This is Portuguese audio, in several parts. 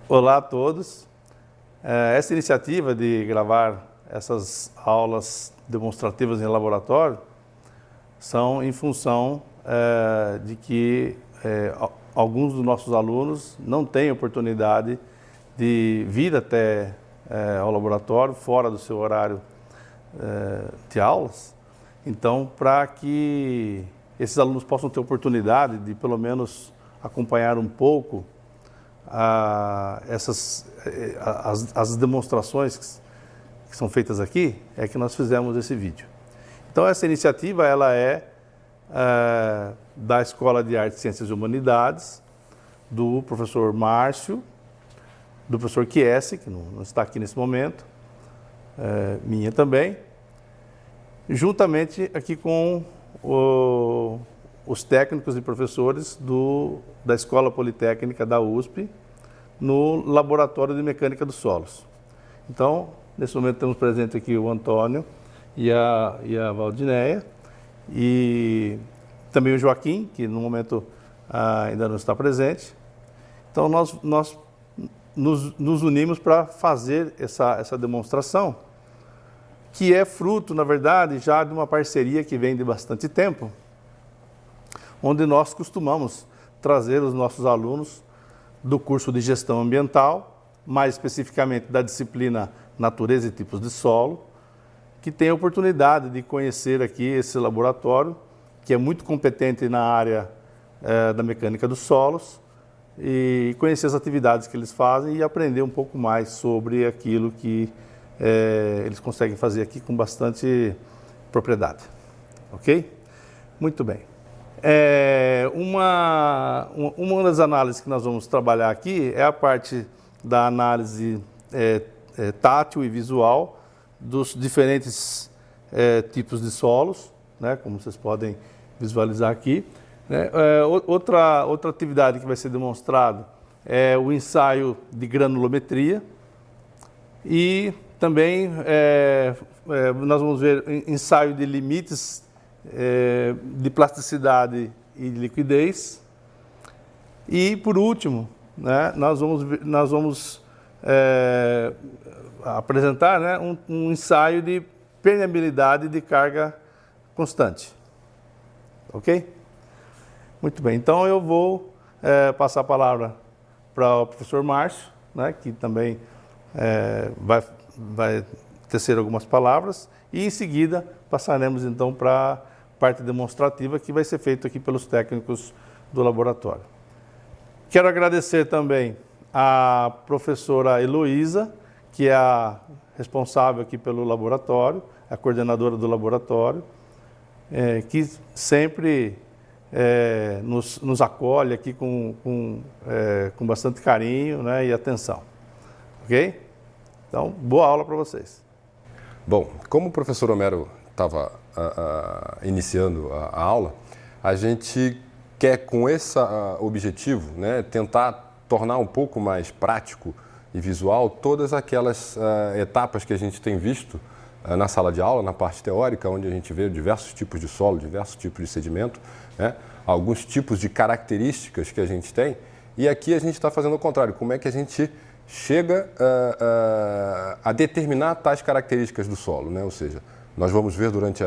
Olá a todos. Essa iniciativa de gravar essas aulas demonstrativas em laboratório são em função de que alguns dos nossos alunos não têm oportunidade de vir até ao laboratório fora do seu horário de aulas. Então, para que esses alunos possam ter oportunidade de pelo menos acompanhar um pouco as demonstrações que são feitas aqui, é que nós fizemos esse vídeo. Então, essa iniciativa ela é da Escola de Artes, Ciências e Humanidades, do professor Márcio, do professor Chiesi, que não está aqui nesse momento, minha também, juntamente aqui com os técnicos e professores da Escola Politécnica da USP, no Laboratório de Mecânica dos Solos. Então, nesse momento temos presente aqui o Antônio e a Valdineia, e também o Joaquim, que no momento ainda não está presente. Então, nós nos unimos para fazer essa demonstração, que é fruto, na verdade, já de uma parceria que vem de bastante tempo, onde nós costumamos trazer os nossos alunos do curso de Gestão Ambiental, mais especificamente da disciplina Natureza e Tipos de Solo, que tem a oportunidade de conhecer aqui esse laboratório, que é muito competente na área da mecânica dos solos, e conhecer as atividades que eles fazem e aprender um pouco mais sobre aquilo que eles conseguem fazer aqui com bastante propriedade. Ok? Muito bem. Uma das análises que nós vamos trabalhar aqui é a parte da análise tátil e visual dos diferentes tipos de solos, né, como vocês podem visualizar aqui. Outra atividade que vai ser demonstrada é o ensaio de granulometria e também nós vamos ver ensaio de limites de plasticidade e de liquidez. E, por último, né, nós vamos apresentar, né, um ensaio de permeabilidade de carga constante. Ok? Muito bem. Então, eu vou passar a palavra para o professor Márcio, né, que também vai tecer algumas palavras, e, em seguida, passaremos, então, para a parte demonstrativa que vai ser feita aqui pelos técnicos do laboratório. Quero agradecer também a professora Heloísa, que é a responsável aqui pelo laboratório, a coordenadora do laboratório, que sempre nos acolhe aqui com bastante carinho, né, e atenção. Ok? Então, boa aula para vocês. Bom, como o professor Homero estava iniciando a aula, a gente quer, com esse objetivo, né, tentar tornar um pouco mais prático e visual todas aquelas etapas que a gente tem visto na sala de aula, na parte teórica, onde a gente vê diversos tipos de solo, diversos tipos de sedimento, né, alguns tipos de características que a gente tem, e aqui a gente está fazendo o contrário, como é que a gente chega a determinar tais características do solo, né? Ou seja, nós vamos ver durante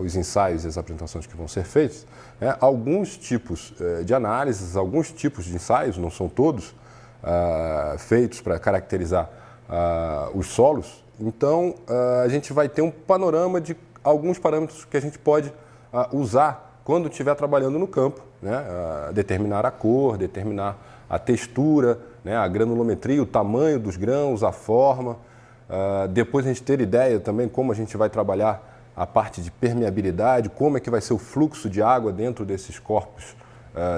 os ensaios e as apresentações que vão ser feitos, né, alguns tipos de análises, alguns tipos de ensaios, não são todos, feitos para caracterizar os solos. Então, a gente vai ter um panorama de alguns parâmetros que a gente pode usar quando estiver trabalhando no campo, né, determinar a cor, determinar a textura, né, a granulometria, o tamanho dos grãos, a forma. Depois a gente ter ideia também como a gente vai trabalhar a parte de permeabilidade, como é que vai ser o fluxo de água dentro desses corpos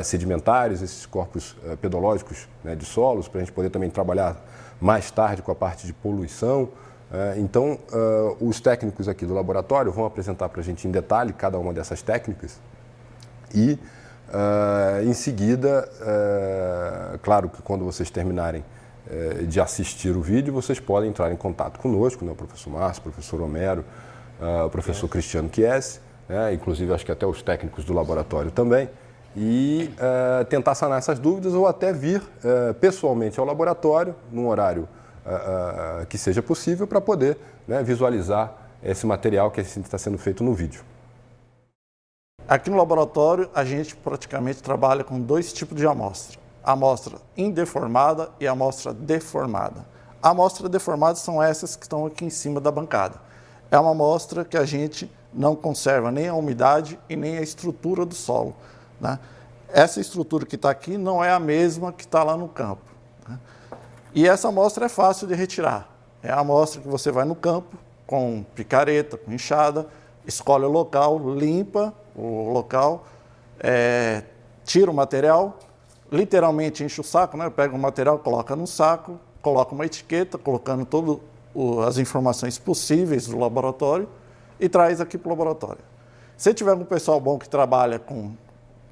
sedimentares, esses corpos pedológicos, né, de solos, para a gente poder também trabalhar mais tarde com a parte de poluição. Então, os técnicos aqui do laboratório vão apresentar para a gente em detalhe cada uma dessas técnicas e, em seguida, claro que quando vocês terminarem de assistir o vídeo, vocês podem entrar em contato conosco, né, o professor Márcio, o professor Homero, o professor Cristiano Chiesi, inclusive acho que até os técnicos do laboratório também, e tentar sanar essas dúvidas ou até vir pessoalmente ao laboratório, num horário que seja possível, para poder, né, visualizar esse material que está sendo feito no vídeo. Aqui no laboratório, a gente praticamente trabalha com 2 tipos de amostra. A amostra indeformada e a amostra deformada. A amostra deformada são essas que estão aqui em cima da bancada. É uma amostra que a gente não conserva nem a umidade e nem a estrutura do solo, né? Essa estrutura que está aqui não é a mesma que está lá no campo, né? E essa amostra é fácil de retirar. É a amostra que você vai no campo com picareta, com enxada, escolhe o local, limpa o local, tira o material, literalmente enche o saco, né? Pega o material, coloca no saco, coloca uma etiqueta, colocando todas as informações possíveis do laboratório e traz aqui para o laboratório. Se tiver um pessoal bom que trabalha com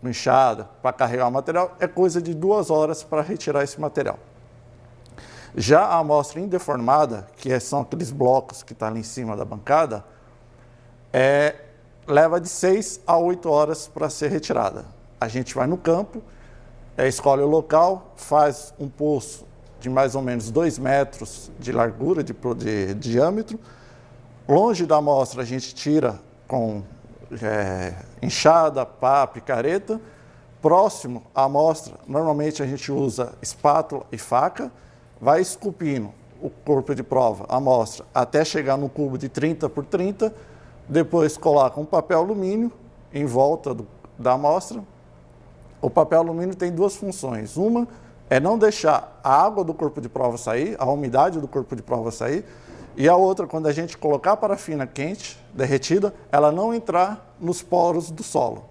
enxada para carregar o material, é coisa de 2 horas para retirar esse material. Já a amostra indeformada, que são aqueles blocos que estão ali em cima da bancada, leva de 6 a 8 horas para ser retirada. A gente vai no campo, escolhe o local, faz um poço de mais ou menos 2 metros de largura, de diâmetro. Longe da amostra a gente tira com enxada, pá, picareta. Próximo à amostra, normalmente a gente usa espátula e faca, vai esculpindo o corpo de prova, a amostra, até chegar no cubo de 30 por 30, depois coloca um papel alumínio em volta da amostra. O papel alumínio tem 2 funções. Uma é não deixar a água do corpo de prova sair, a umidade do corpo de prova sair, e a outra, quando a gente colocar a parafina quente, derretida, ela não entrar nos poros do solo.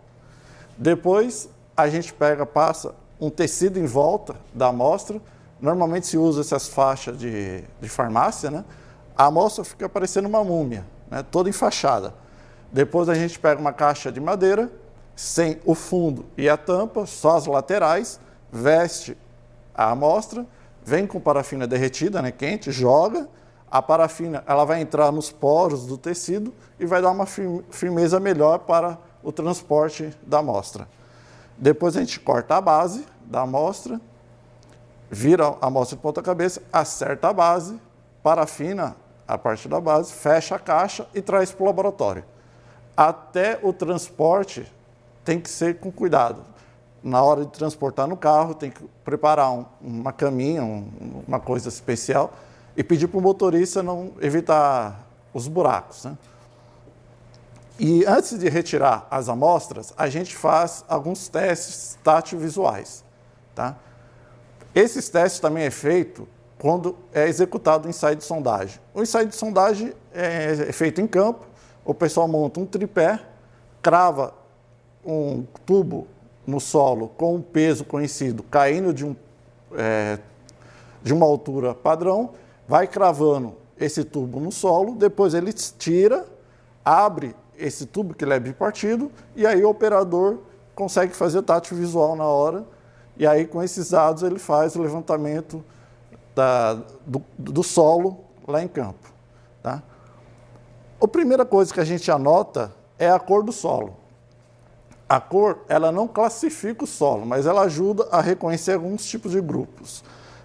Depois, a gente passa um tecido em volta da amostra. Normalmente se usa essas faixas de farmácia, né? A amostra fica parecendo uma múmia, né? Toda enfaixada. Depois a gente pega uma caixa de madeira, sem o fundo e a tampa, só as laterais, veste a amostra, vem com parafina derretida, né, quente, joga. A parafina ela vai entrar nos poros do tecido e vai dar uma firmeza melhor para o transporte da amostra. Depois a gente corta a base da amostra, vira a amostra de ponta cabeça, acerta a base, parafina a parte da base, fecha a caixa e traz para o laboratório. Até o transporte tem que ser com cuidado. Na hora de transportar no carro, tem que preparar uma caminha, uma coisa especial, e pedir para o motorista não evitar os buracos, né? E antes de retirar as amostras, a gente faz alguns testes tátil-visuais, tá? Esses testes também é feito quando é executado o ensaio de sondagem. O ensaio de sondagem é feito em campo, o pessoal monta um tripé, crava um tubo no solo com um peso conhecido, caindo de uma altura padrão, vai cravando esse tubo no solo, depois ele tira, abre esse tubo que ele é bipartido, e aí o operador consegue fazer tátil visual na hora, e aí com esses dados ele faz o levantamento do solo lá em campo, tá? A primeira coisa que a gente anota é a cor do solo. A cor, ela não classifica o solo, mas ela ajuda a reconhecer alguns tipos de grupos.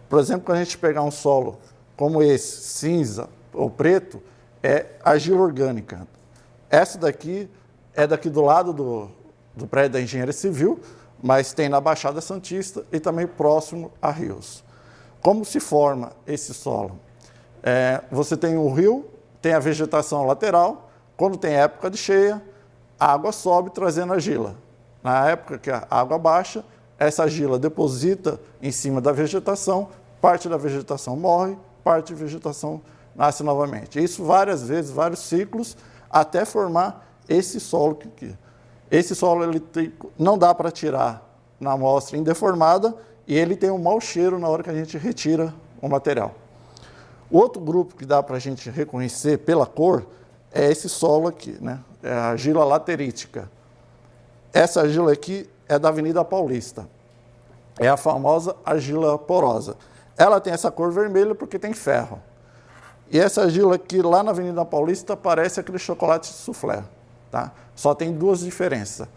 Por exemplo, quando a gente pegar um solo como esse, cinza ou preto, é argila orgânica. Essa daqui é daqui do lado do prédio da Engenharia Civil, mas tem na Baixada Santista e também próximo a rios. Como se forma esse solo? Você tem o rio, tem a vegetação lateral, quando tem época de cheia, a água sobe trazendo argila. Na época que a água baixa, essa argila deposita em cima da vegetação, parte da vegetação morre, parte da vegetação nasce novamente. Isso várias vezes, vários ciclos, até formar esse solo aqui. Esse solo não dá para tirar na amostra indeformada e ele tem um mau cheiro na hora que a gente retira o material. O outro grupo que dá para a gente reconhecer pela cor é esse solo aqui, né? É a argila laterítica. Essa argila aqui é da Avenida Paulista. É a famosa argila porosa. Ela tem essa cor vermelha porque tem ferro. E essa argila aqui, lá na Avenida Paulista, parece aquele chocolate soufflé, tá? Só tem 2 diferenças.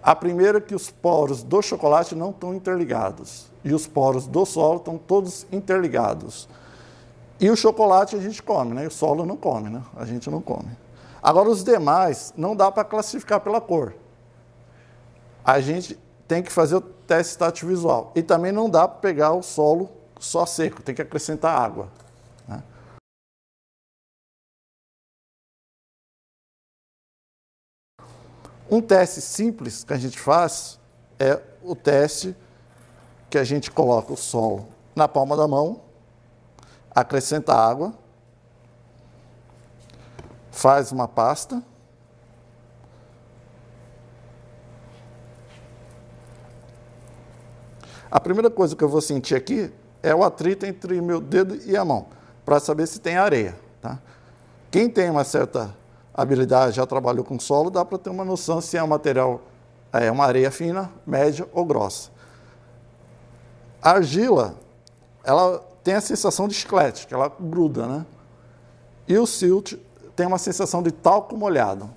A primeira é que os poros do chocolate não estão interligados. E os poros do solo estão todos interligados. E o chocolate a gente come, né? E o solo não come, né? A gente não come. Agora, os demais, não dá para classificar pela cor. A gente tem que fazer o teste estático visual. E também não dá para pegar o solo só seco, tem que acrescentar água, né? Um teste simples que a gente faz é o teste que a gente coloca o solo na palma da mão, acrescenta água, faz uma pasta, a primeira coisa que eu vou sentir aqui é o atrito entre meu dedo e a mão, para saber se tem areia, tá? Quem tem uma certa habilidade, já trabalhou com solo, dá para ter uma noção se é um material, uma areia fina, média ou grossa. A argila, ela tem a sensação de chiclete, que ela gruda, né? E o silt tem uma sensação de talco molhado.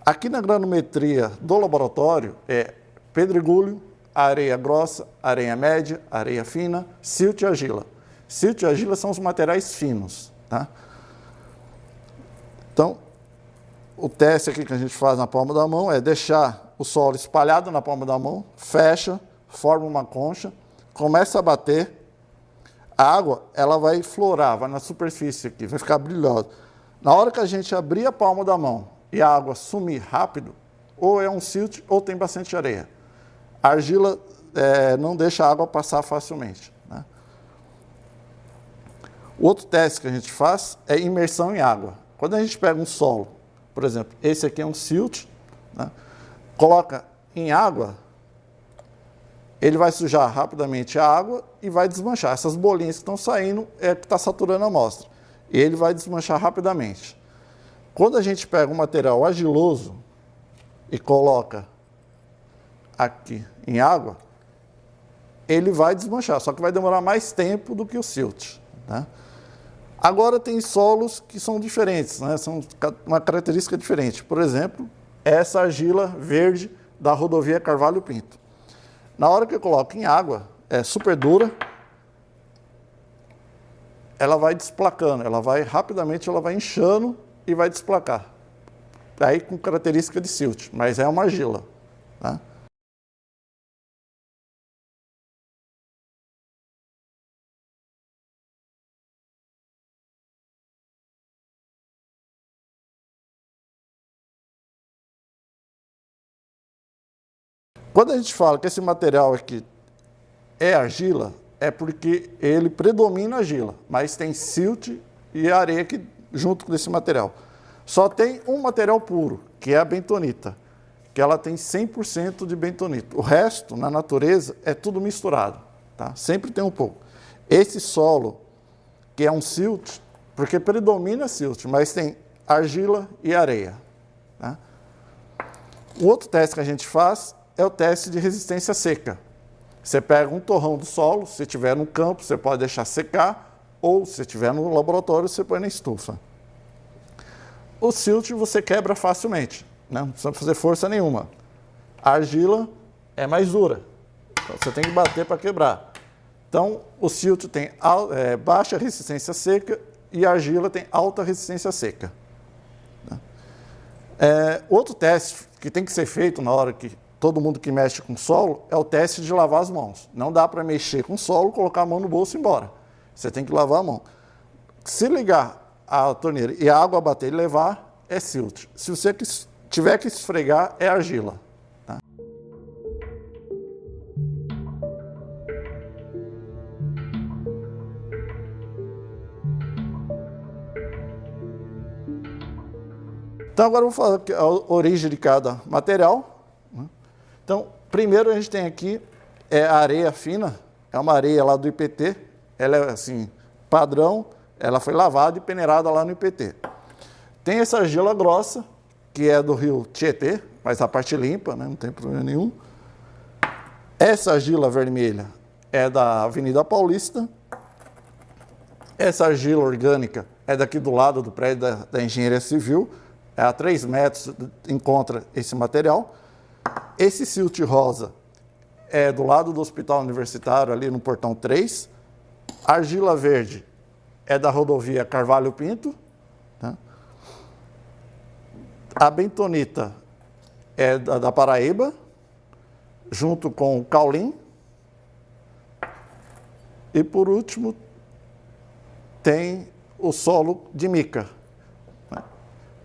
Aqui na granometria do laboratório é pedregulho, areia grossa, areia média, areia fina, silt e argila. Silt e argila são os materiais finos, tá? Então, o teste aqui que a gente faz na palma da mão é deixar o solo espalhado na palma da mão, fecha, forma uma concha, começa a bater, a água ela vai florar, vai na superfície aqui, vai ficar brilhosa. Na hora que a gente abrir a palma da mão e a água sumir rápido, ou é um silt ou tem bastante areia. A argila não deixa a água passar facilmente, né? O outro teste que a gente faz é imersão em água. Quando a gente pega um solo, por exemplo, esse aqui é um silt, né? Coloca em água, ele vai sujar rapidamente a água e vai desmanchar. Essas bolinhas que estão saindo é que está saturando a amostra. E ele vai desmanchar rapidamente. Quando a gente pega um material argiloso e coloca aqui em água, ele vai desmanchar, só que vai demorar mais tempo do que o silt, né? Agora tem solos que são diferentes, né? São uma característica diferente. Por exemplo, essa argila verde da rodovia Carvalho Pinto. Na hora que eu coloco em água, é super dura, ela vai desplacando, rapidamente ela vai inchando e vai desplacar. Aí com característica de silt, mas é uma argila, tá? Quando a gente fala que esse material aqui é argila, é porque ele predomina a argila, mas tem silt e areia aqui junto com esse material. Só tem um material puro, que é a bentonita, que ela tem 100% de bentonita. O resto, na natureza, é tudo misturado, tá? Sempre tem um pouco. Esse solo, que é um silt, porque predomina silt, mas tem argila e areia, tá? O outro teste que a gente faz é o teste de resistência seca. Você pega um torrão do solo, se tiver no campo, você pode deixar secar, ou se tiver no laboratório, você põe na estufa. O silt você quebra facilmente, né? Não precisa fazer força nenhuma. A argila é mais dura, então você tem que bater para quebrar. Então, o silt tem baixa resistência seca e a argila tem alta resistência seca, né? Outro teste que tem que ser feito na hora que todo mundo que mexe com solo é o teste de lavar as mãos. Não dá para mexer com solo, colocar a mão no bolso e ir embora. Você tem que lavar a mão. Se ligar a torneira e a água bater e levar, é silt. Se você tiver que esfregar, é argila, tá? Então agora eu vou falar a origem de cada material. Então, primeiro a gente tem aqui a areia fina, é uma areia lá do IPT, ela é assim, padrão, ela foi lavada e peneirada lá no IPT. Tem essa argila grossa, que é do rio Tietê, mas a parte limpa, né, não tem problema nenhum. Essa argila vermelha é da Avenida Paulista. Essa argila orgânica é daqui do lado do prédio da Engenharia Civil, a 3 metros encontra esse material. Esse silt rosa é do lado do Hospital Universitário, ali no Portão 3. A argila verde é da rodovia Carvalho Pinto. Tá? A bentonita é da Paraíba, junto com o caulim. E, por último, tem o solo de mica.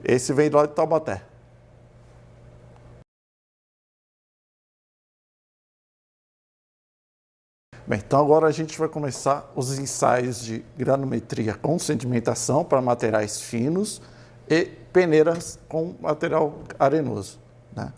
Esse vem lá de Taubaté. Bem, então agora a gente vai começar os ensaios de granometria com sedimentação para materiais finos e peneiras com material arenoso. Né?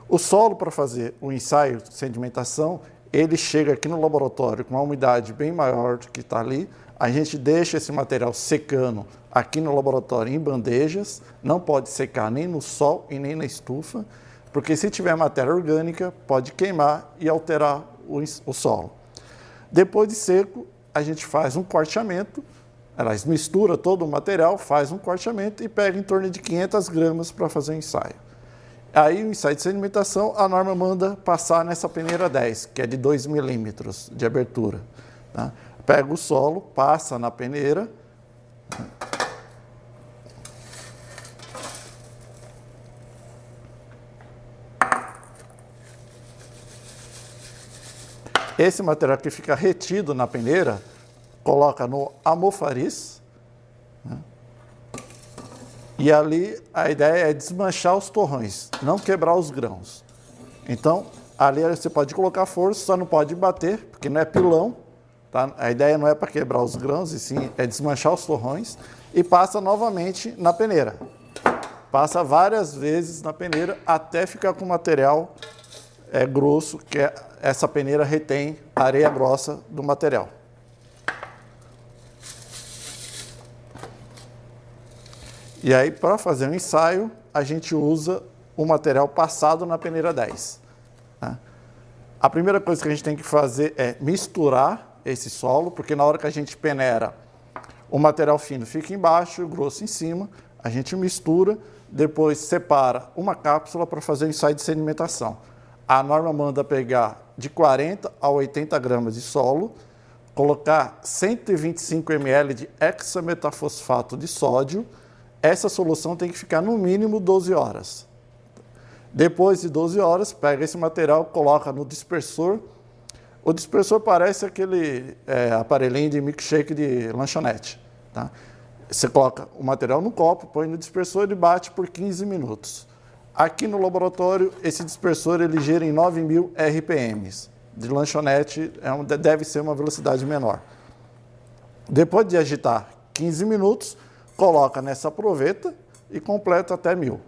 O solo, para fazer o ensaio de sedimentação, ele chega aqui no laboratório com uma umidade bem maior do que está ali. A gente deixa esse material secando aqui no laboratório em bandejas, não pode secar nem no sol e nem na estufa, porque se tiver matéria orgânica, pode queimar e alterar o solo. Depois de seco, a gente faz um corteamento, aliás, mistura todo o material, faz um corteamento e pega em torno de 500 gramas para fazer o ensaio. Aí, o ensaio de sedimentação, a norma manda passar nessa peneira 10, que é de 2 milímetros de abertura. Tá? Pega o solo, passa na peneira. Esse material que fica retido na peneira, coloca no almofariz. Né? E ali a ideia é desmanchar os torrões, não quebrar os grãos. Então, ali você pode colocar força, só não pode bater, porque não é pilão. Tá? A ideia não é para quebrar os grãos, e sim é desmanchar os torrões. E passa novamente na peneira. Passa várias vezes na peneira até ficar com o material grosso, que essa peneira retém a areia grossa do material. E aí, para fazer um ensaio, a gente usa o material passado na peneira 10. Tá? A primeira coisa que a gente tem que fazer é misturar esse solo, porque na hora que a gente peneira, o material fino fica embaixo e o grosso em cima. A gente mistura, depois separa uma cápsula para fazer o ensaio de sedimentação. A norma manda pegar de 40 a 80 gramas de solo, colocar 125 ml de hexametafosfato de sódio. Essa solução tem que ficar no mínimo 12 horas. Depois de 12 horas, pega esse material, coloca no dispersor. O dispersor parece aquele aparelhinho de milkshake de lanchonete. Tá? Você coloca o material no copo, põe no dispersor e bate por 15 minutos. Aqui no laboratório, esse dispersor ele gira em 9.000 RPMs. De lanchonete, deve ser uma velocidade menor. Depois de agitar 15 minutos, coloca nessa proveta e completa até 1.000.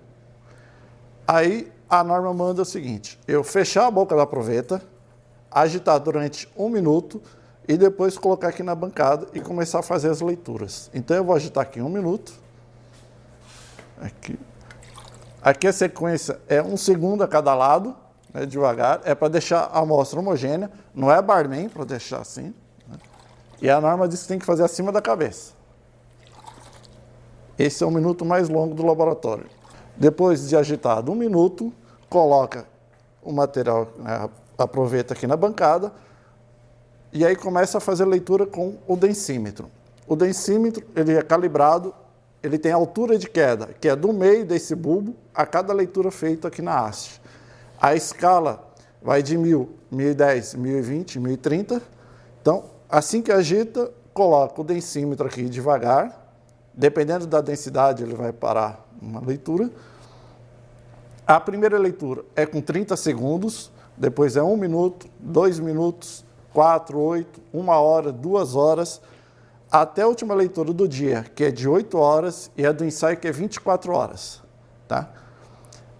Aí a norma manda o seguinte: eu fechar a boca da proveta, agitar durante 1 minuto e depois colocar aqui na bancada e começar a fazer as leituras. Então eu vou agitar aqui 1 minuto. Aqui a sequência é 1 segundo a cada lado, né, devagar. É para deixar a amostra homogênea, não é barman para deixar assim. Né? E a norma diz que tem que fazer acima da cabeça. Esse é o minuto mais longo do laboratório. Depois de agitado 1 minuto, coloca o material, a proveta aqui na bancada, e aí começa a fazer leitura com o densímetro. O densímetro ele é calibrado, ele tem altura de queda, que é do meio desse bulbo a cada leitura feita aqui na haste. A escala vai de 1.000, 1.010, 1.020, 1.030. Então, assim que agita, coloca o densímetro aqui devagar. Dependendo da densidade, ele vai parar uma leitura. A primeira leitura é com 30 segundos, depois é 1 minuto, 2 minutos, 4, 8, 1 hora, 2 horas, até a última leitura do dia, que é de 8 horas, e a do ensaio, que é 24 horas. Tá?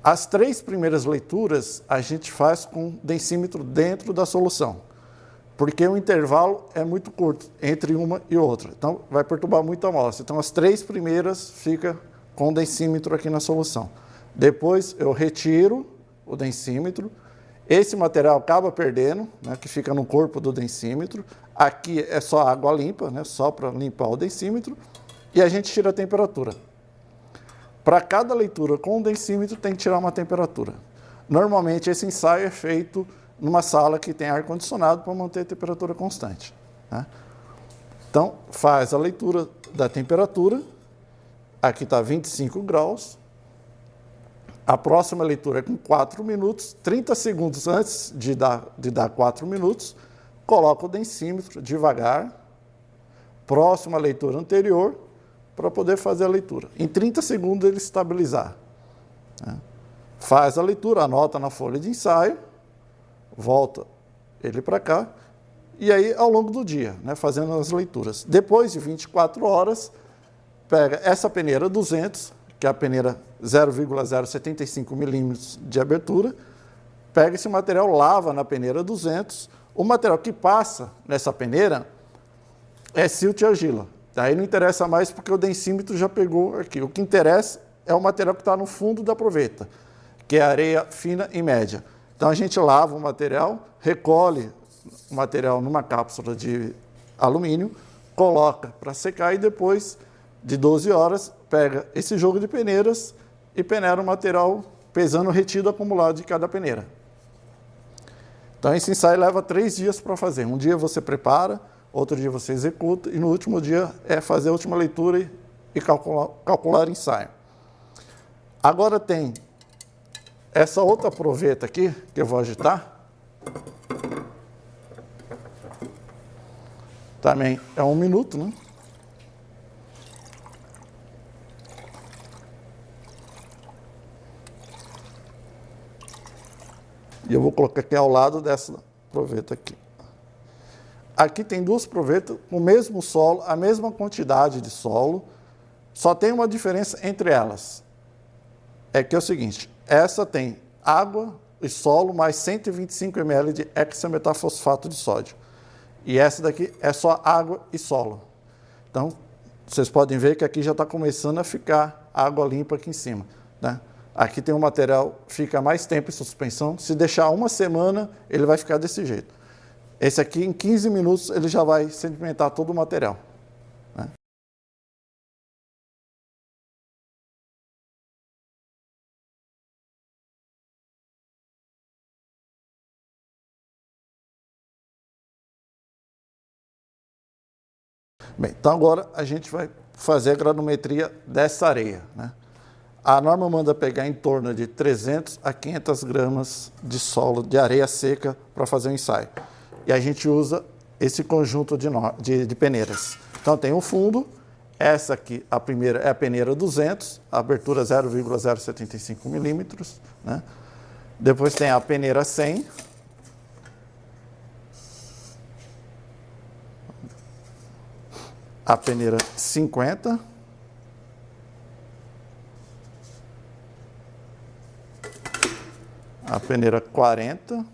As 3 primeiras leituras a gente faz com densímetro dentro da solução, porque o intervalo é muito curto entre uma e outra. Então, vai perturbar muito a amostra. Então, as 3 primeiras fica com densímetro aqui na solução. Depois, eu retiro o densímetro. Esse material acaba perdendo, né, que fica no corpo do densímetro. Aqui é só água limpa, né, só para limpar o densímetro. E a gente tira a temperatura. Para cada leitura com o densímetro, tem que tirar uma temperatura. Normalmente esse ensaio é feito numa sala que tem ar-condicionado para manter a temperatura constante, né? Então, faz a leitura da temperatura, aqui está 25 graus, a próxima leitura é com 4 minutos, 30 segundos antes de dar 4 minutos, coloca o densímetro devagar, próxima leitura anterior, para poder fazer a leitura. Em 30 segundos ele estabilizar, né? Faz a leitura, anota na folha de ensaio, volta ele para cá, e aí ao longo do dia, né, fazendo as leituras. Depois de 24 horas, pega essa peneira 200, que é a peneira 0,075 milímetros de abertura, pega esse material, lava na peneira 200, o material que passa nessa peneira é silt e argila. Aí não interessa mais porque o densímetro já pegou aqui. O que interessa é o material que está no fundo da proveta, que é areia fina e média. Então a gente lava o material, recolhe o material numa cápsula de alumínio, coloca para secar e depois de 12 horas pega esse jogo de peneiras e peneira o material pesando o retido acumulado de cada peneira. Então esse ensaio leva 3 dias para fazer. Um dia você prepara, outro dia você executa e no último dia é fazer a última leitura e calcular ensaio. Agora tem essa outra proveta aqui, que eu vou agitar. Também é 1 minuto, né? E eu vou colocar aqui ao lado dessa proveta aqui. Aqui tem 2 provetas com o mesmo solo, a mesma quantidade de solo, só tem uma diferença entre elas. É que é o seguinte, essa tem água e solo mais 125 ml de hexametafosfato de sódio. E essa daqui é só água e solo. Então, vocês podem ver que aqui já está começando a ficar água limpa aqui em cima, né? Aqui tem um material, fica mais tempo em suspensão. Se deixar 1 semana, ele vai ficar desse jeito. Esse aqui, em 15 minutos, ele já vai sedimentar todo o material, né? Bem, então agora a gente vai fazer a granumetria dessa areia, né? A norma manda pegar em torno de 300 a 500 gramas de solo, de areia seca, para fazer o ensaio. E a gente usa esse conjunto de peneiras. Então tem um fundo, essa aqui, a primeira é a peneira 200, a abertura 0,075 milímetros, né? Depois tem a peneira 100, a peneira 50, a peneira 40,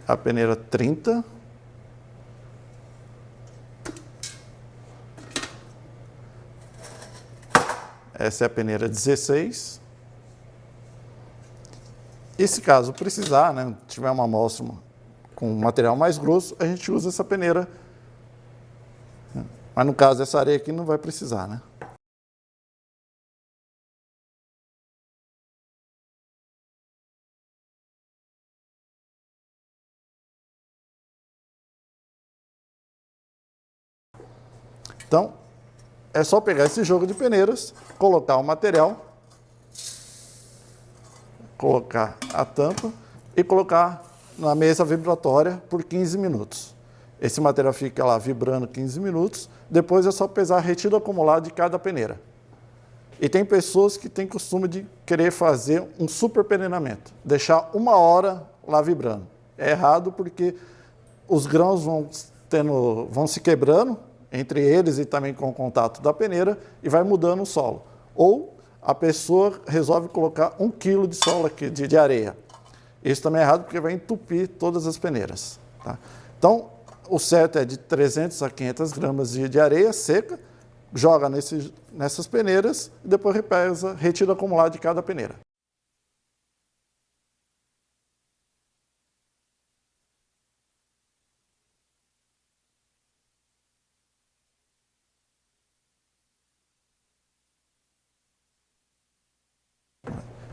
a peneira 30, essa é a peneira 16. E se caso precisar, né, tiver uma amostra com material mais grosso, a gente usa essa peneira. Mas no caso dessa areia aqui não vai precisar, né? Então, é só pegar esse jogo de peneiras, colocar o material, colocar a tampa e colocar na mesa vibratória por 15 minutos. Esse material fica lá vibrando 15 minutos, depois é só pesar retido acumulado de cada peneira. E tem pessoas que têm costume de querer fazer um super peneiramento, deixar 1 hora lá vibrando. É errado porque os grãos vão se quebrando entre eles e também com o contato da peneira e vai mudando o solo. Ou a pessoa resolve colocar 1 quilo de solo aqui, de areia. Isso também é errado porque vai entupir todas as peneiras, tá? Então, o certo é de 300 a 500 gramas de areia seca, joga nessas peneiras e depois repesa, retira o acumulado de cada peneira.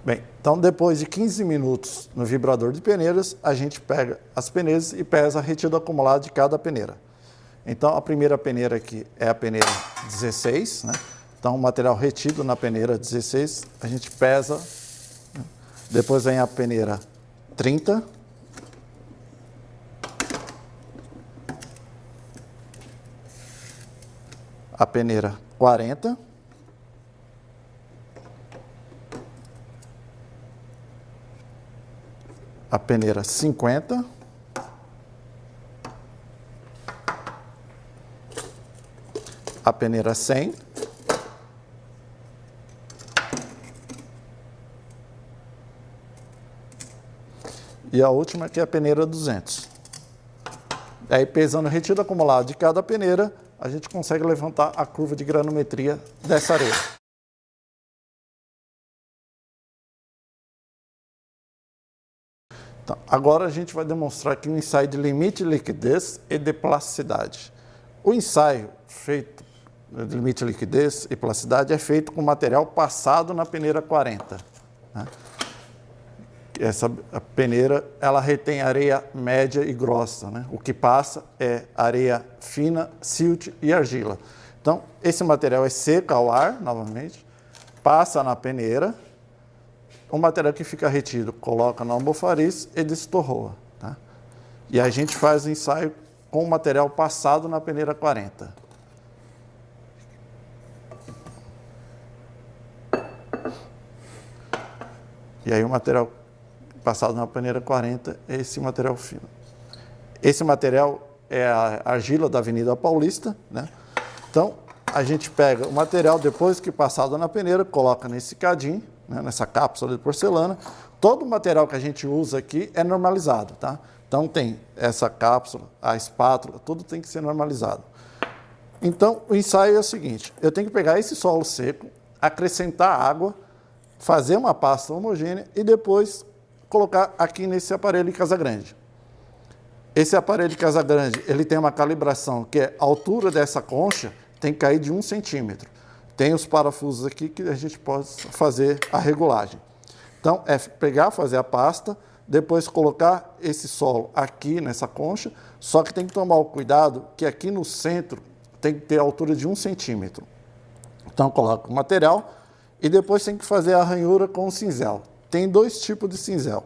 Bem, então depois de 15 minutos no vibrador de peneiras, a gente pega as peneiras e pesa a retida acumulada de cada peneira. Então a primeira peneira aqui é a peneira 16, né? Então o material retido na peneira 16, a gente pesa, né? Depois vem a peneira 30, a peneira 40, a peneira 50, a peneira 100, e a última que é a peneira 200. Aí, pesando o retiro acumulado de cada peneira, a gente consegue levantar a curva de granometria dessa areia. Então, agora a gente vai demonstrar aqui um ensaio de limite de liquidez e de plasticidade. O ensaio feito de limite de liquidez e plasticidade é feito com material passado na peneira 40. Né? Essa peneira, ela retém areia média e grossa, né? O que passa é areia fina, silt e argila. Então, esse material é seco ao ar, novamente, passa na peneira, o material que fica retido coloca no almofariz e destorroa, tá? E a gente faz o ensaio com o material passado na peneira 40. E aí o material passado na peneira 40 é esse material fino. Esse material é a argila da Avenida Paulista, né? Então, a gente pega o material depois que passado na peneira, coloca nesse cadinho, né, nessa cápsula de porcelana. Todo o material que a gente usa aqui é normalizado, tá? Então, tem essa cápsula, a espátula, tudo tem que ser normalizado. Então, o ensaio é o seguinte, eu tenho que pegar esse solo seco, acrescentar água, fazer uma pasta homogênea e depois colocar aqui nesse aparelho de Casagrande. Esse aparelho de Casagrande, ele tem uma calibração que é a altura dessa concha tem que cair de 1 centímetro. Tem os parafusos aqui que a gente pode fazer a regulagem. Então, é pegar, fazer a pasta, depois colocar esse solo aqui nessa concha, só que tem que tomar o cuidado que aqui no centro tem que ter a altura de 1 centímetro. Então, coloca o material e depois tem que fazer a ranhura com o cinzel. Tem dois tipos de cinzel.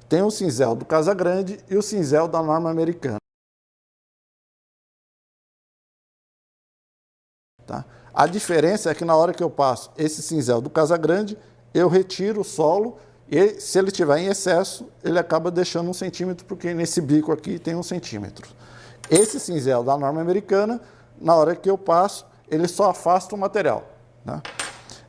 Tem o cinzel do Casagrande e o cinzel da norma americana. Tá? A diferença é que na hora que eu passo esse cinzel do Casagrande, eu retiro o solo e se ele estiver em excesso, ele acaba deixando 1 centímetro, porque nesse bico aqui tem 1 centímetro. Esse cinzel da norma americana, na hora que eu passo, ele só afasta o material. Tá?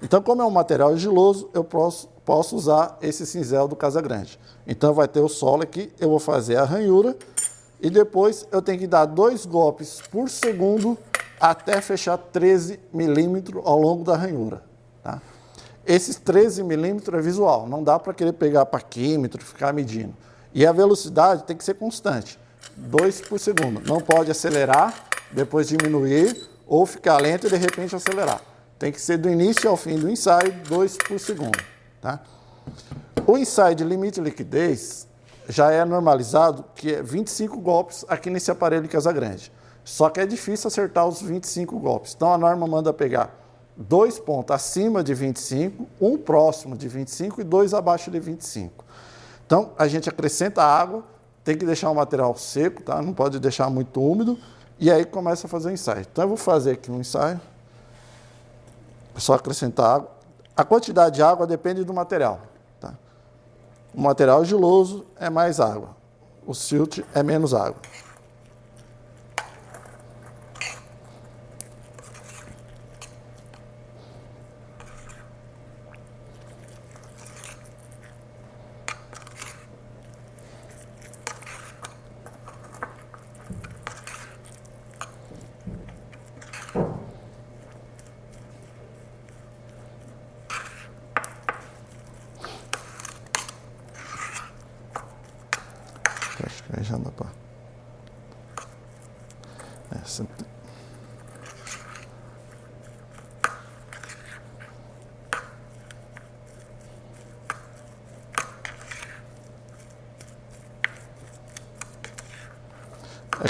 Então, como é um material argiloso, eu posso usar esse cinzel do Casagrande. Então, vai ter o solo aqui, eu vou fazer a ranhura e depois eu tenho que dar 2 golpes por segundo até fechar 13 milímetros ao longo da ranhura. Tá? Esses 13 milímetros é visual, não dá para querer pegar paquímetro e ficar medindo. E a velocidade tem que ser constante, 2 por segundo. Não pode acelerar, depois diminuir ou ficar lento e de repente acelerar. Tem que ser do início ao fim do ensaio, 2 por segundo. Tá? O ensaio de limite de liquidez já é normalizado, que é 25 golpes aqui nesse aparelho de Casagrande. Só que é difícil acertar os 25 golpes. Então a norma manda pegar 2 pontos acima de 25, um próximo de 25 e 2 abaixo de 25. Então a gente acrescenta água, tem que deixar o material seco, tá? Não pode deixar muito úmido, e aí começa a fazer o ensaio. Então eu vou fazer aqui um ensaio. Só acrescentar água. A quantidade de água depende do material. Tá? O material argiloso é mais água. O silt é menos água. Acho que aí já dá para...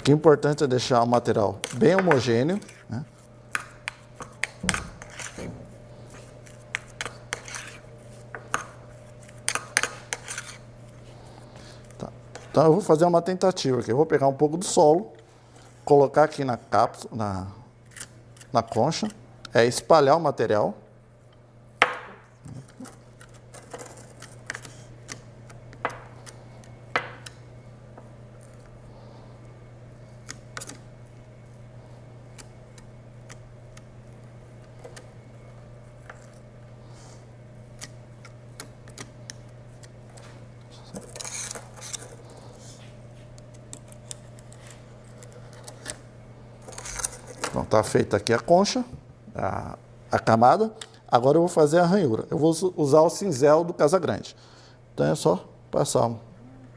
Aqui o importante é deixar o material bem homogêneo, né? Tá. Então eu vou fazer uma tentativa aqui. Eu vou pegar um pouco do solo, colocar aqui na cápsula, na concha, espalhar o material. Então, está feita aqui a concha, a camada. Agora eu vou fazer a ranhura. Eu vou usar o cinzel do Casagrande. Então é só passar um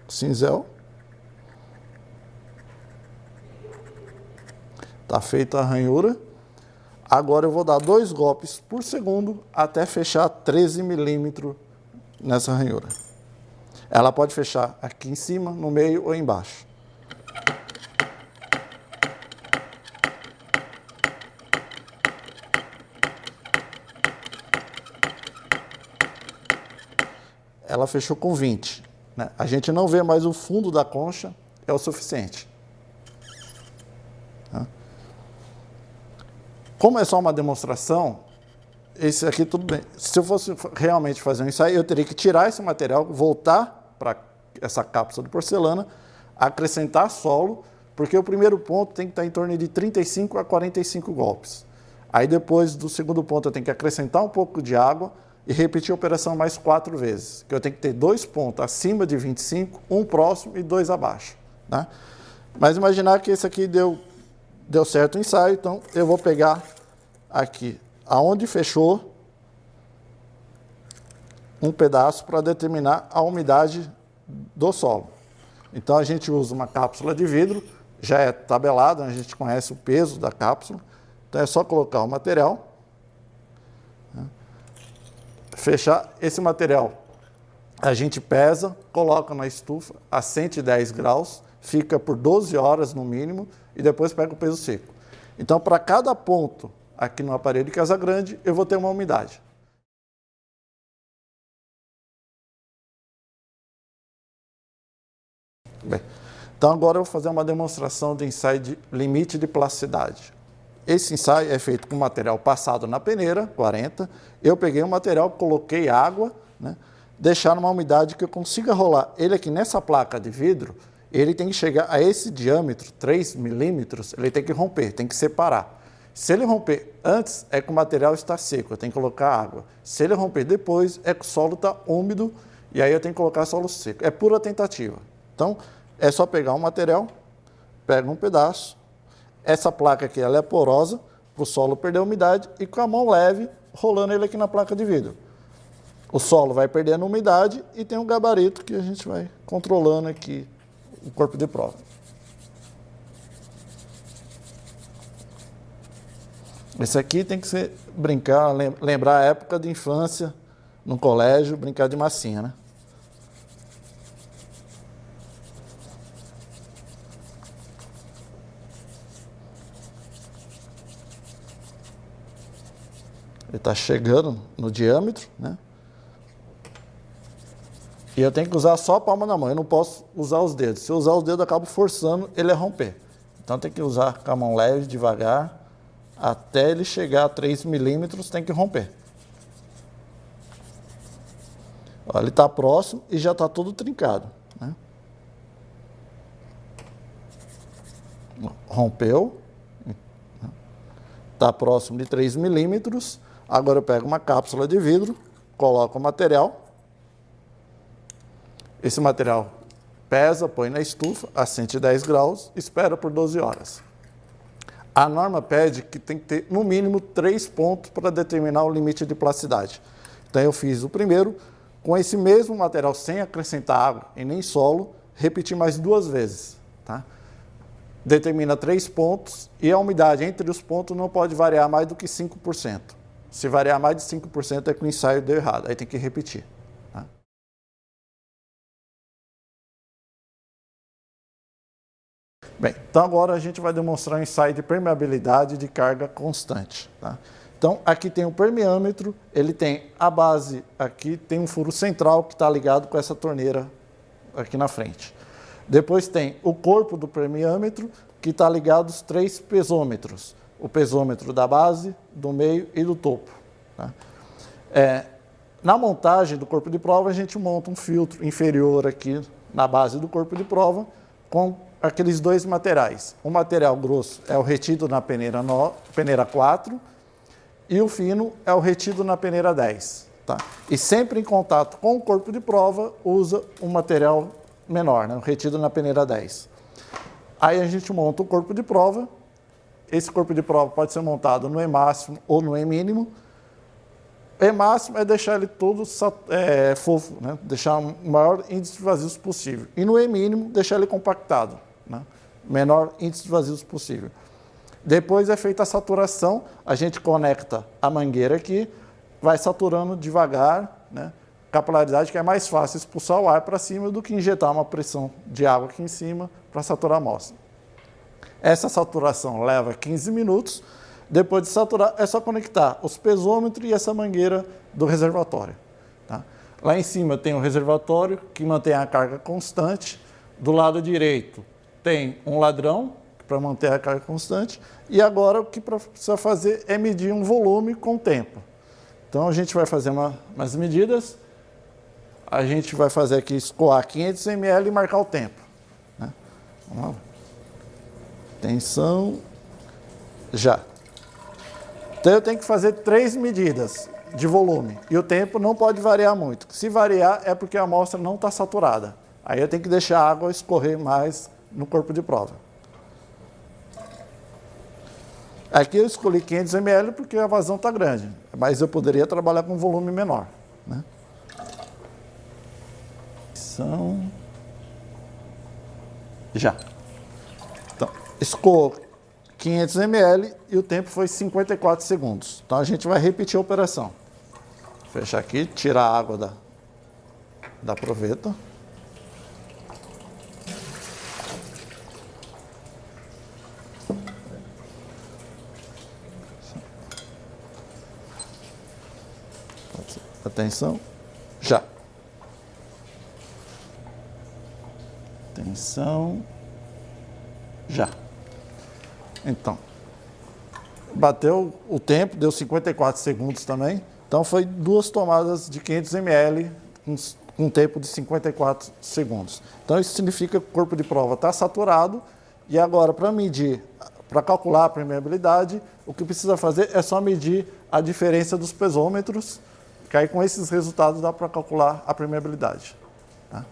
cinzel. Está feita a ranhura. Agora eu vou dar 2 golpes por segundo até fechar 13 milímetros nessa ranhura. Ela pode fechar aqui em cima, no meio ou embaixo. Ela fechou com 20. Né? A gente não vê mais o fundo da concha, é o suficiente. Tá? Como é só uma demonstração, esse aqui tudo bem. Se eu fosse realmente fazer um ensaio, eu teria que tirar esse material, voltar para essa cápsula de porcelana, acrescentar solo, porque o primeiro ponto tem que estar em torno de 35 a 45 golpes. Aí depois do segundo ponto eu tenho que acrescentar um pouco de água e repetir a operação mais 4 vezes. Que eu tenho que ter 2 pontos acima de 25, um próximo e 2 abaixo. Né? Mas imaginar que esse aqui deu certo o ensaio, então eu vou pegar aqui, aonde fechou, um pedaço para determinar a umidade do solo. Então a gente usa uma cápsula de vidro, já é tabelado, a gente conhece o peso da cápsula, então é só colocar o material, fechar esse material. A gente pesa, coloca na estufa a 110 graus, fica por 12 horas no mínimo e depois pega o peso seco. Então, para cada ponto aqui no aparelho de Casagrande, eu vou ter uma umidade. Bem, então agora eu vou fazer uma demonstração de ensaio de limite de plasticidade. Esse ensaio é feito com material passado na peneira, 40. Eu peguei o material, coloquei água, né, deixar numa umidade que eu consiga rolar. Ele aqui nessa placa de vidro, ele tem que chegar a esse diâmetro, 3 milímetros, ele tem que romper, tem que separar. Se ele romper antes, é que o material está seco, eu tenho que colocar água. Se ele romper depois, é que o solo está úmido e aí eu tenho que colocar solo seco. É pura tentativa. Então, é só pegar um material, pega um pedaço. Essa placa aqui ela é porosa, para o solo perder a umidade, e com a mão leve, rolando ele aqui na placa de vidro. O solo vai perdendo umidade e tem um gabarito que a gente vai controlando aqui o corpo de prova. Esse aqui tem que ser brincar, lembrar a época de infância, no colégio, brincar de massinha, né? Ele está chegando no diâmetro, né? E eu tenho que usar só a palma da mão, eu não posso usar os dedos. Se eu usar os dedos, eu acabo forçando ele a romper. Então tem que usar com a mão leve, devagar, até ele chegar a 3 milímetros, tem que romper. Ó, ele está próximo e já está todo trincado, né? Rompeu. Está próximo de 3 milímetros. Agora eu pego uma cápsula de vidro, coloco o material. Esse material pesa, põe na estufa a 110 graus, espera por 12 horas. A norma pede que tem que ter no mínimo 3 pontos para determinar o limite de plasticidade. Então eu fiz o primeiro, com esse mesmo material, sem acrescentar água e nem solo, repeti mais 2 vezes. Tá? Determina 3 pontos e a umidade entre os pontos não pode variar mais do que 5%. Se variar mais de 5% é que o ensaio deu errado, aí tem que repetir. Tá? Bem, então agora a gente vai demonstrar um ensaio de permeabilidade de carga constante. Tá? Então aqui tem o permeâmetro, ele tem a base, aqui tem um furo central que está ligado com essa torneira aqui na frente. Depois tem o corpo do permeâmetro, que está ligado aos 3 pesômetros. O pesômetro da base, do meio e do topo. Tá? Na montagem do corpo de prova, a gente monta um filtro inferior aqui na base do corpo de prova, com aqueles 2 materiais. O material grosso é o retido na peneira 4 e o fino é o retido na peneira 10. Tá? E sempre em contato com o corpo de prova, usa um material menor, né? O retido na peneira 10. Aí a gente monta o corpo de prova. Esse corpo de prova pode ser montado no E máximo ou no E mínimo. E máximo é deixar ele todo fofo, né? Deixar o maior índice de vazios possível. E no E mínimo, deixar ele compactado, né? Menor índice de vazios possível. Depois é feita a saturação, a gente conecta a mangueira aqui, vai saturando devagar, né? Capilaridade que é mais fácil expulsar o ar para cima do que injetar uma pressão de água aqui em cima para saturar a amostra. Essa saturação leva 15 minutos. Depois de saturar, é só conectar os pesômetros e essa mangueira do reservatório. Tá? Lá em cima tem o reservatório, que mantém a carga constante. Do lado direito tem um ladrão, para manter a carga constante. E agora o que precisa fazer é medir um volume com o tempo. Então a gente vai fazer umas medidas. A gente vai fazer aqui escoar 500 ml e marcar o tempo. Né? Vamos lá. Tensão, já. Então eu tenho que fazer 3 medidas de volume e o tempo não pode variar muito. Se variar é porque a amostra não está saturada. Aí eu tenho que deixar a água escorrer mais no corpo de prova. Aqui eu escolhi 500 ml porque a vazão está grande, mas eu poderia trabalhar com volume menor. Né? Já. Então, escoou 500 ml e o tempo foi 54 segundos. Então a gente vai repetir a operação. Fechar aqui, tirar a água da proveta. Atenção, já. Atenção, já. Então, bateu o tempo, deu 54 segundos também. Então, foi 2 tomadas de 500 ml com um tempo de 54 segundos. Então, isso significa que o corpo de prova está saturado. E agora, para medir, para calcular a permeabilidade, o que precisa fazer é só medir a diferença dos pesômetros, que aí com esses resultados dá para calcular a permeabilidade. Tá?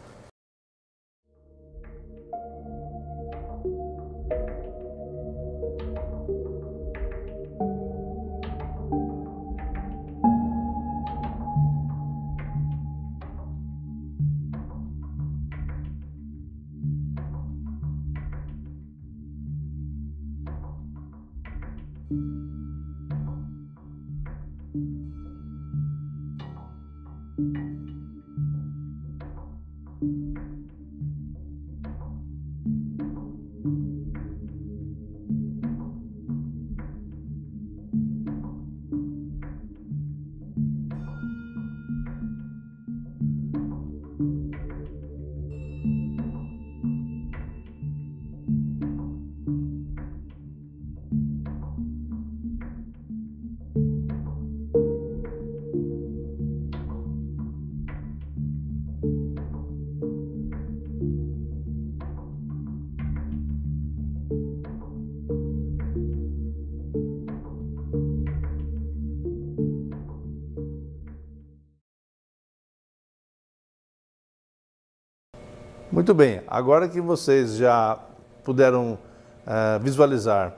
Muito bem, agora que vocês já puderam visualizar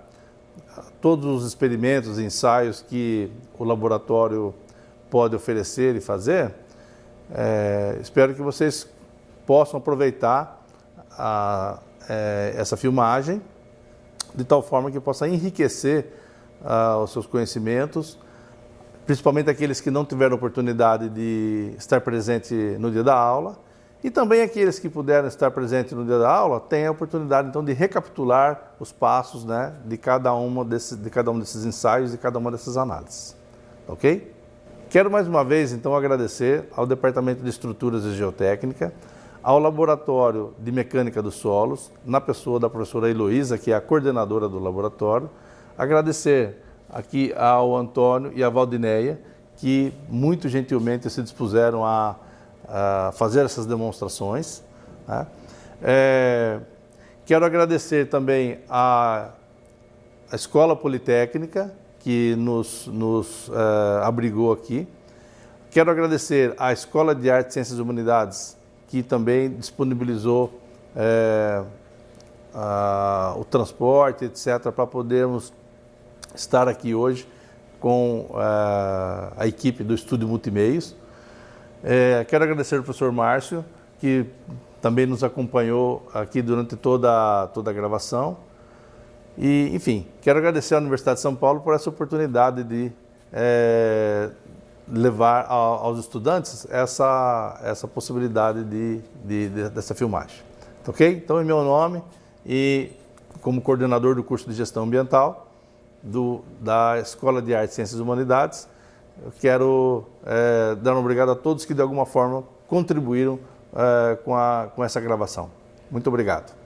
todos os experimentos e ensaios que o laboratório pode oferecer e fazer, espero que vocês possam aproveitar essa filmagem de tal forma que possa enriquecer os seus conhecimentos, principalmente aqueles que não tiveram oportunidade de estar presente no dia da aula, E também aqueles que puderam estar presentes no dia da aula têm a oportunidade, então, de recapitular os passos, né, de cada um desses ensaios, de cada uma dessas análises. Ok? Quero mais uma vez, então, agradecer ao Departamento de Estruturas e Geotécnica, ao Laboratório de Mecânica dos Solos, na pessoa da professora Heloísa, que é a coordenadora do laboratório. Agradecer aqui ao Antônio e à Valdineia, que muito gentilmente se dispuseram a fazer essas demonstrações, né? Quero agradecer também à Escola Politécnica, que nos abrigou aqui. Quero agradecer à Escola de Artes, Ciências e Humanidades, que também disponibilizou o transporte, etc., para podermos estar aqui hoje com a equipe do Estúdio Multimeios. Quero agradecer ao professor Márcio, que também nos acompanhou aqui durante toda a gravação. E, enfim, quero agradecer à Universidade de São Paulo por essa oportunidade de levar aos estudantes essa possibilidade dessa filmagem. Ok? Então, em meu nome e como coordenador do curso de Gestão Ambiental da Escola de Artes, Ciências e Humanidades, eu quero dar um obrigado a todos que de alguma forma contribuíram com essa gravação. Muito obrigado.